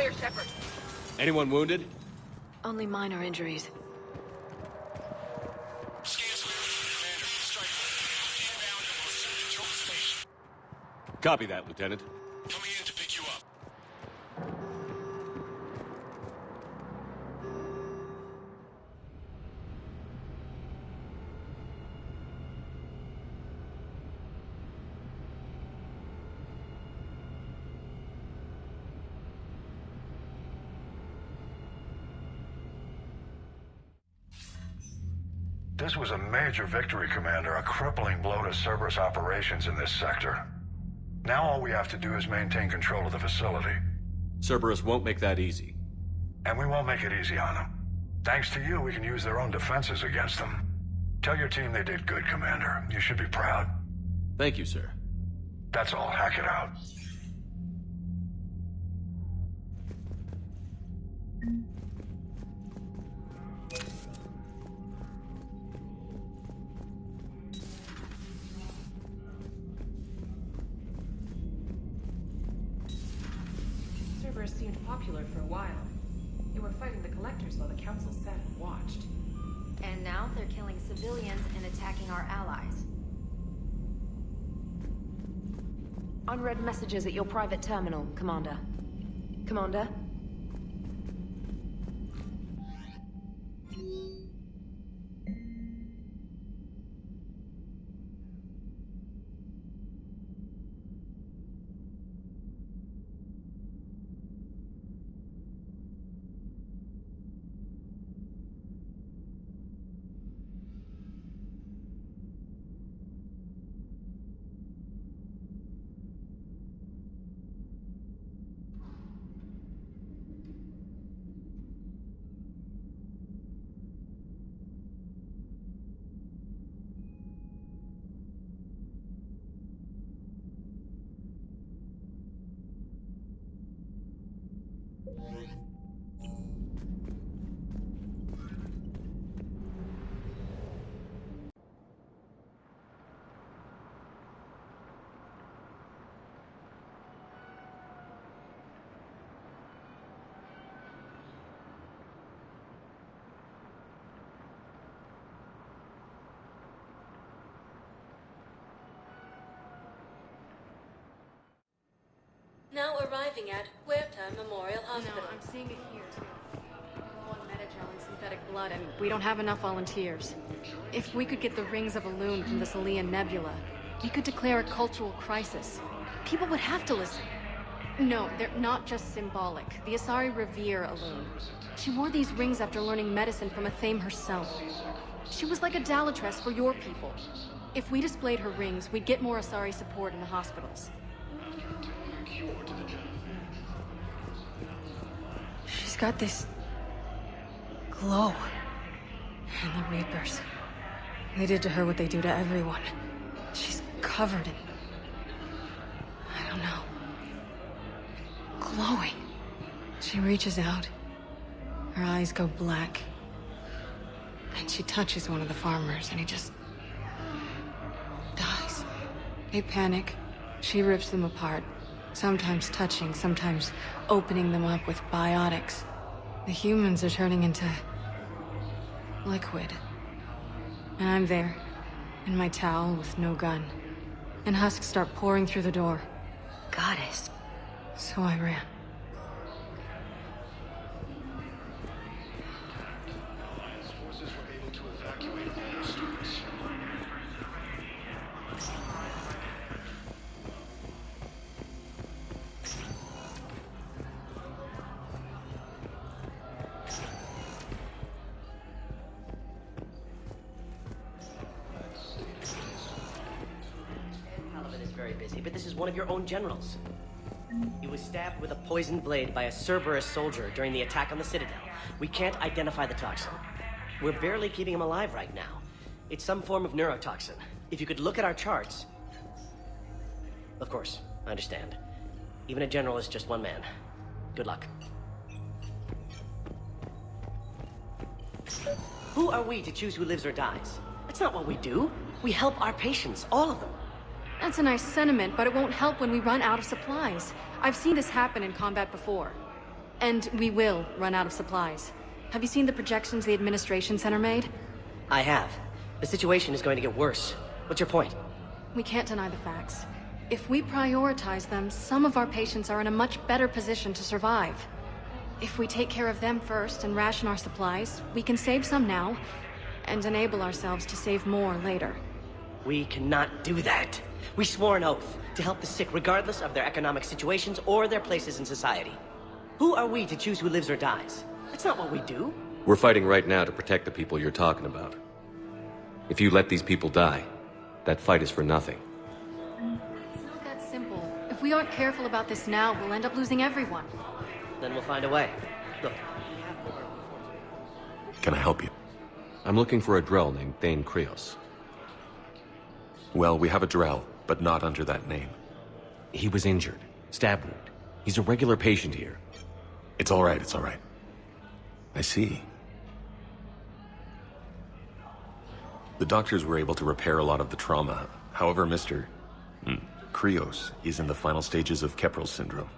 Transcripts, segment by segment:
clear, Shepard. Anyone wounded? Only minor injuries. Copy that, Lieutenant. Coming in to pick you up. This was a major victory, Commander, a crippling blow to Cerberus operations in this sector. Now all we have to do is maintain control of the facility. Cerberus won't make that easy. And we won't make it easy on them. Thanks to you, we can use their own defenses against them. Tell your team they did good, Commander. You should be proud. Thank you, sir. That's all. Hack it out. Cerberus seemed popular for a while. They were fighting the Collectors while the Council sat and watched. And now they're killing civilians and attacking our allies. Unread messages at your private terminal, Commander. Commander? Now arriving at Huerta Memorial Hospital. No, I'm seeing it here, too. Low on Metagel and synthetic blood, and we don't have enough volunteers. If we could get the rings of Elune from the Salian Nebula, we could declare a cultural crisis. People would have to listen. No, they're not just symbolic. The Asari revere Elune. She wore these rings after learning medicine from Athame herself. She was like a Dalatress for your people. If we displayed her rings, we'd get more Asari support in the hospitals. She's got this glow. And the Reapers. They did to her what they do to everyone. She's covered in... I don't know. Glowing. She reaches out. Her eyes go black. And she touches one of the farmers, and he just... dies. They panic. She rips them apart. Sometimes touching, sometimes opening them up with biotics. The humans are turning into... liquid. And I'm there, in my towel with no gun. And husks start pouring through the door. Goddess. So I ran. Forces were able to evacuate all students. Very busy, but this is one of your own generals. He was stabbed with a poisoned blade by a Cerberus soldier during the attack on the Citadel. We can't identify the toxin. We're barely keeping him alive right now. It's some form of neurotoxin. If you could look at our charts... Of course, I understand. Even a general is just one man. Good luck. Who are we to choose who lives or dies? That's not what we do. We help our patients, all of them. That's a nice sentiment, but it won't help when we run out of supplies. I've seen this happen in combat before. And we will run out of supplies. Have you seen the projections the administration center made? I have. The situation is going to get worse. What's your point? We can't deny the facts. If we prioritize them, some of our patients are in a much better position to survive. If we take care of them first and ration our supplies, we can save some now, and enable ourselves to save more later. We cannot do that. We swore an oath to help the sick regardless of their economic situations or their places in society. Who are we to choose who lives or dies? That's not what we do. We're fighting right now to protect the people you're talking about. If you let these people die, that fight is for nothing. It's not that simple. If we aren't careful about this now, we'll end up losing everyone. Then we'll find a way. Look, Can I help you? I'm looking for a Drell named Thane Krios. Well, we have a Drell, but not under that name. He was injured. Stab wound. He's a regular patient here. It's all right, it's all right. I see. The doctors were able to repair a lot of the trauma. However, Mr. Krios is in the final stages of Keprel's syndrome.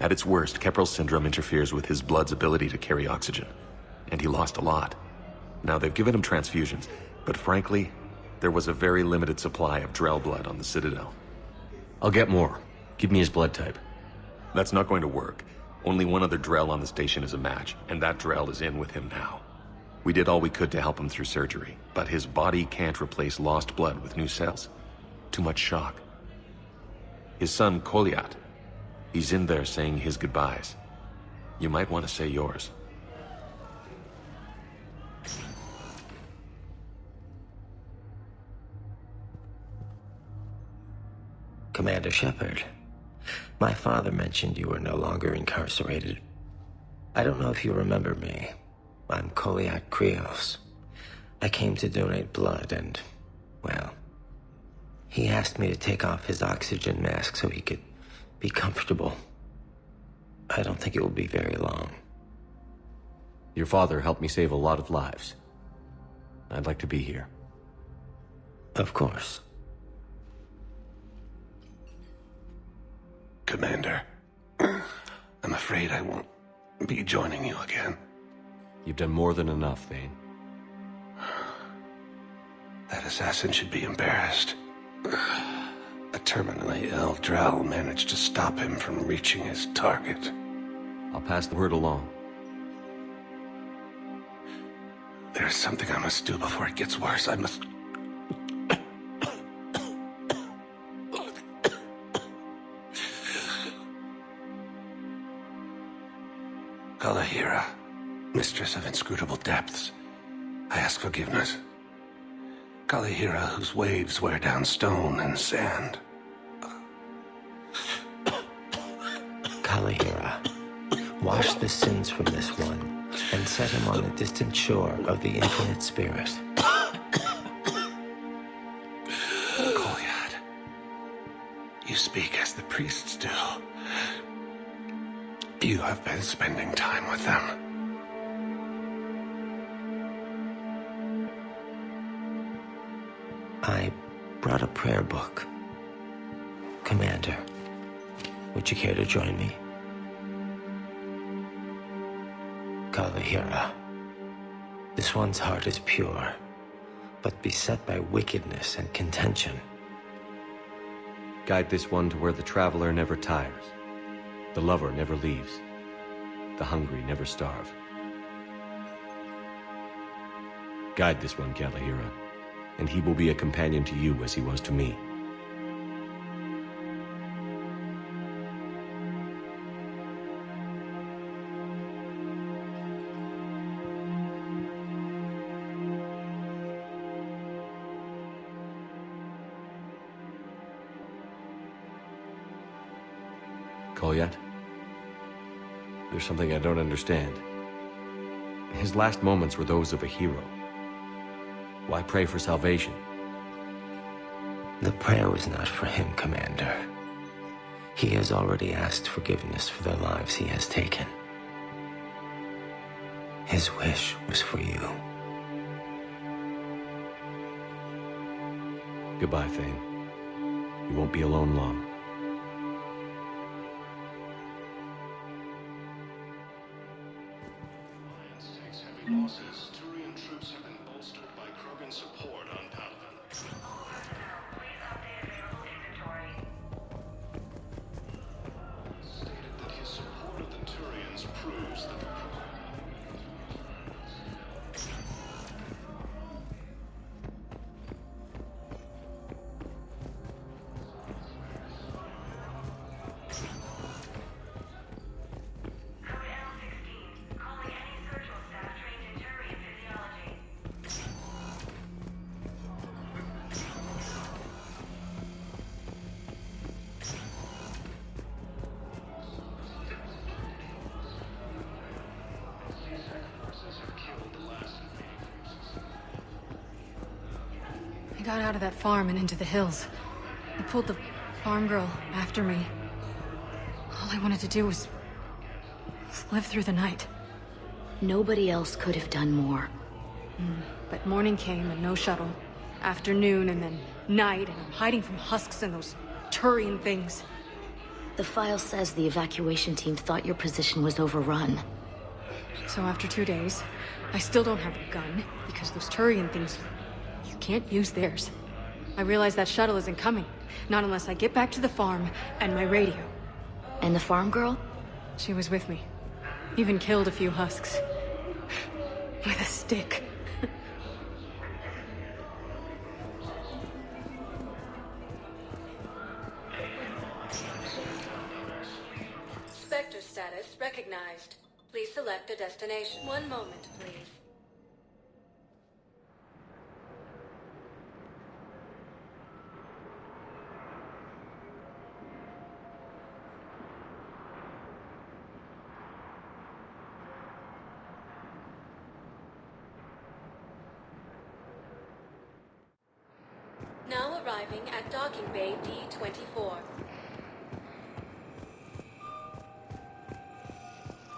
At its worst, Keprel's syndrome interferes with his blood's ability to carry oxygen, and he lost a lot. Now, they've given him transfusions, but frankly, there was a very limited supply of Drell blood on the Citadel. I'll get more. Give me his blood type. That's not going to work. Only one other Drell on the station is a match, and that Drell is in with him now. We did all we could to help him through surgery, but his body can't replace lost blood with new cells. Too much shock. His son, Kolyat, he's in there saying his goodbyes. You might want to say yours. Commander Shepard, my father mentioned you were no longer incarcerated. I don't know if you remember me. I'm Kolyat Krios. I came to donate blood and, well, he asked me to take off his oxygen mask so he could be comfortable. I don't think it will be very long. Your father helped me save a lot of lives. I'd like to be here. Of course. Commander, I'm afraid I won't be joining you again. You've done more than enough, Thane. That assassin should be embarrassed. A terminally ill Drell managed to stop him from reaching his target. I'll pass the word along. There's something I must do before it gets worse. I must... Kalahira, mistress of inscrutable depths, I ask forgiveness. Kalahira, whose waves wear down stone and sand. Kalahira, wash the sins from this one and set him on the distant shore of the infinite spirit. Kolyat, you speak as the priests do. You have been spending time with them. I brought a prayer book. Commander, would you care to join me? Kalahira, this one's heart is pure, but beset by wickedness and contention. Guide this one to where the traveler never tires. The lover never leaves. The hungry never starve. Guide this one, Kalahira, and he will be a companion to you as he was to me. Kolyat? There's something I don't understand. His last moments were those of a hero. Why pray for salvation? The prayer was not for him, Commander. He has already asked forgiveness for the lives he has taken. His wish was for you. Goodbye, Thane. You won't be alone long. got out of that farm and into the hills. I pulled the farm girl after me. All I wanted to do was live through the night. Nobody else could have done more. But morning came and no shuttle. Afternoon and then night, and I'm hiding from husks and those Turian things. The file says the evacuation team thought your position was overrun. So after 2 days, I still don't have a gun, because those Turian things, you can't use theirs. I realize that shuttle isn't coming, not unless I get back to the farm and my radio. And the farm girl? She was with me. Even killed a few husks. With a stick. Spectre status recognized. Please select a destination. One moment, please. Now arriving at docking bay D-24.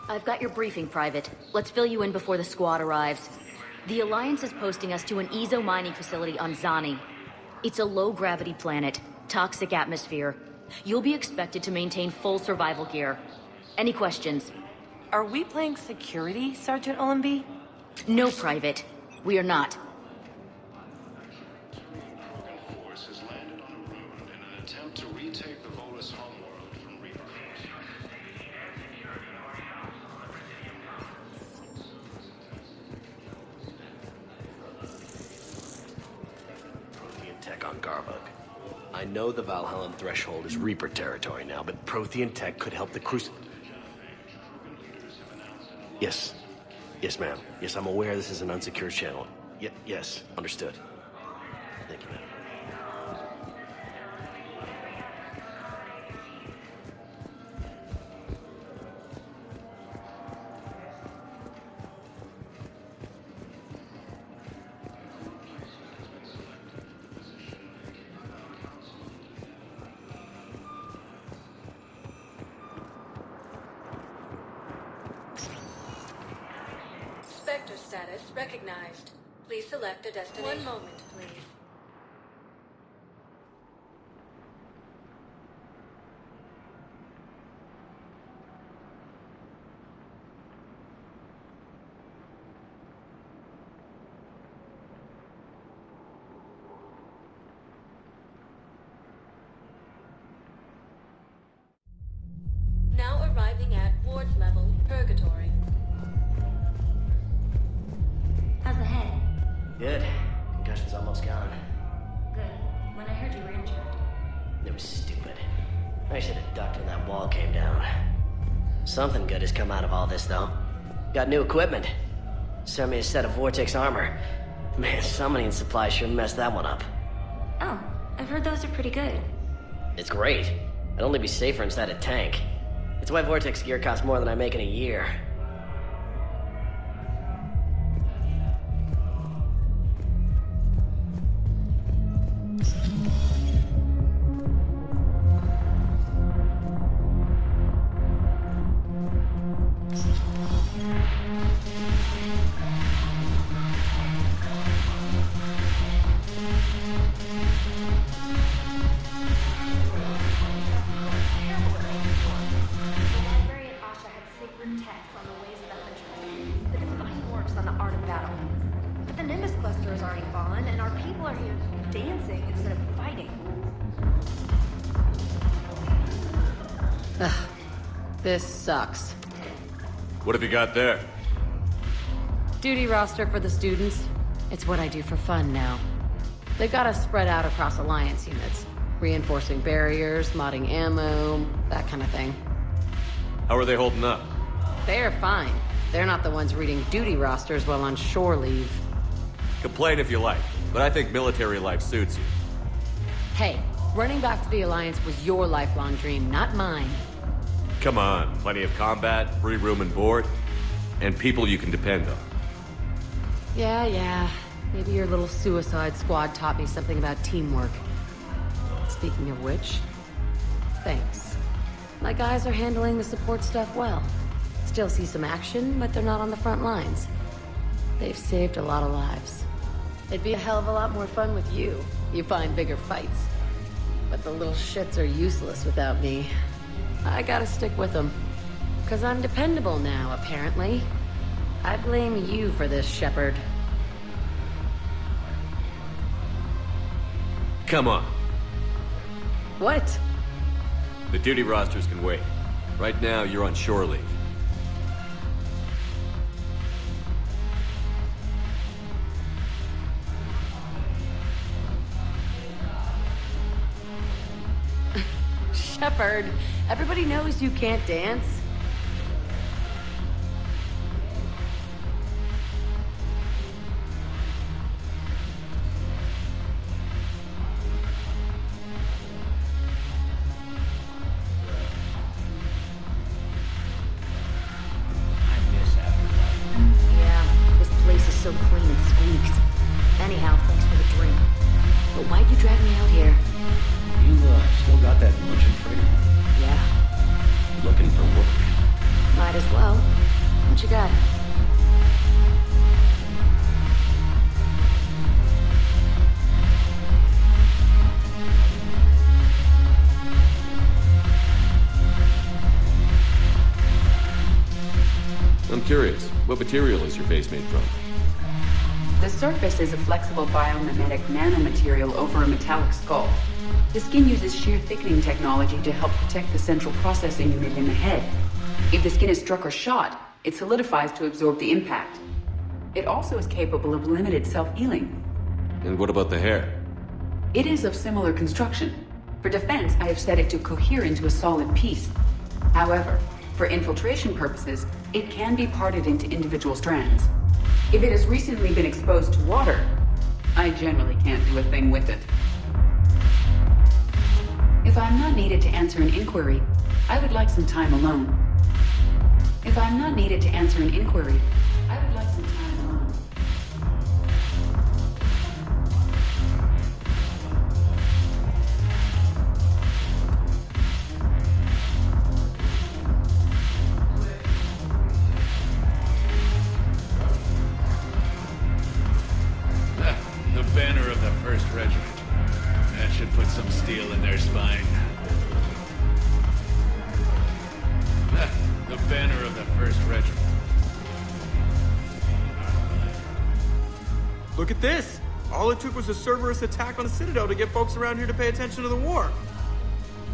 I've got your briefing, Private. Let's fill you in before the squad arrives. The Alliance is posting us to an Ezo mining facility on Zani. It's a low-gravity planet, toxic atmosphere. You'll be expected to maintain full survival gear. Any questions? Are we playing security, Sergeant Ullenby? No, Private. We are not. Force has landed on a ruin in an attempt to retake the Volus homeworld from Reaper Force. Prothean tech on Garbug. I know the Valhallan threshold is Reaper territory now, but Prothean tech could help the Yes. Yes, ma'am. Yes, I'm aware this is an unsecured channel. Yes, understood. Thank you, ma'am. Spectre status recognized. Please select a destination. One moment, please. Now arriving at Ward's level, Purgatory. How's the head? Good. Concussion's almost gone. Good. When I heard you were injured. It was stupid. I should have ducked when that wall came down. Something good has come out of all this, though. Got new equipment. Sent me a set of Vortex armor. Man, summoning supply sure messed that one up. Oh, I've heard those are pretty good. It's great. I'd only be safer inside a tank. It's why Vortex gear costs more than I make in a year. This sucks. What have you got there? Duty roster for the students. It's what I do for fun now. They got us spread out across Alliance units. Reinforcing barriers, modding ammo, that kind of thing. How are they holding up? They're fine. They're not the ones reading duty rosters while on shore leave. Complain if you like, but I think military life suits you. Hey, running back to the Alliance was your lifelong dream, not mine. Come on, plenty of combat, free room and board, and people you can depend on. Yeah. Maybe your little suicide squad taught me something about teamwork. Speaking of which, thanks. My guys are handling the support stuff well. Still see some action, but they're not on the front lines. They've saved a lot of lives. It'd be a hell of a lot more fun with you. You find bigger fights. But the little shits are useless without me. I gotta stick with them. 'Cause I'm dependable now, apparently. I blame you for this, Shepard. Come on. What? The duty rosters can wait. Right now, you're on shore leave. Shepard, everybody knows you can't dance. So clean and squeaks. Anyhow, thanks for the drink. But why'd you drag me out here? You, still got that merchant freighter? Yeah. Looking for work? Might as well. What you got? I'm curious, what material is your face made from? The surface is a flexible biomimetic nanomaterial over a metallic skull. The skin uses shear thickening technology to help protect the central processing unit in the head. If the skin is struck or shot, it solidifies to absorb the impact. It also is capable of limited self-healing. And what about the hair? It is of similar construction. For defense, I have set it to cohere into a solid piece. However, for infiltration purposes, it can be parted into individual strands. If it has recently been exposed to water, I generally can't do a thing with it. If I'm not needed to answer an inquiry, I would like some time alone. If I'm not needed to answer an inquiry, I would like some time alone. Banner of the 1st Regiment. That should put some steel in their spine. The banner of the 1st Regiment. Look at this! All it took was a Cerberus attack on the Citadel to get folks around here to pay attention to the war.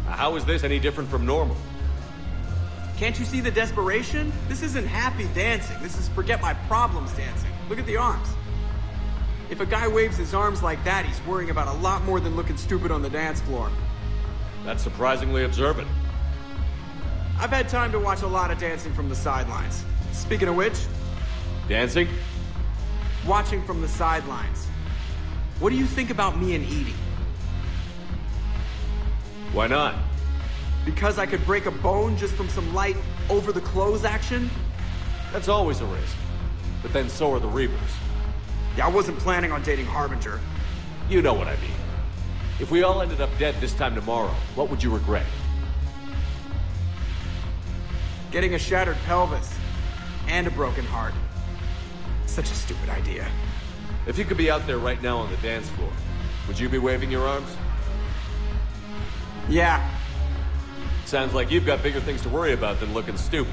How is this any different from normal? Can't you see the desperation? This isn't happy dancing. This is forget my problems dancing. Look at the arms. If a guy waves his arms like that, he's worrying about a lot more than looking stupid on the dance floor. That's surprisingly observant. I've had time to watch a lot of dancing from the sidelines. Speaking of which... Dancing? Watching from the sidelines. What do you think about me and Edie? Why not? Because I could break a bone just from some light over-the-clothes action? That's always a risk. But then so are the Reapers. Yeah, I wasn't planning on dating Harbinger. You know what I mean. If we all ended up dead this time tomorrow, what would you regret? Getting a shattered pelvis. And a broken heart. Such a stupid idea. If you could be out there right now on the dance floor, would you be waving your arms? Yeah. Sounds like you've got bigger things to worry about than looking stupid.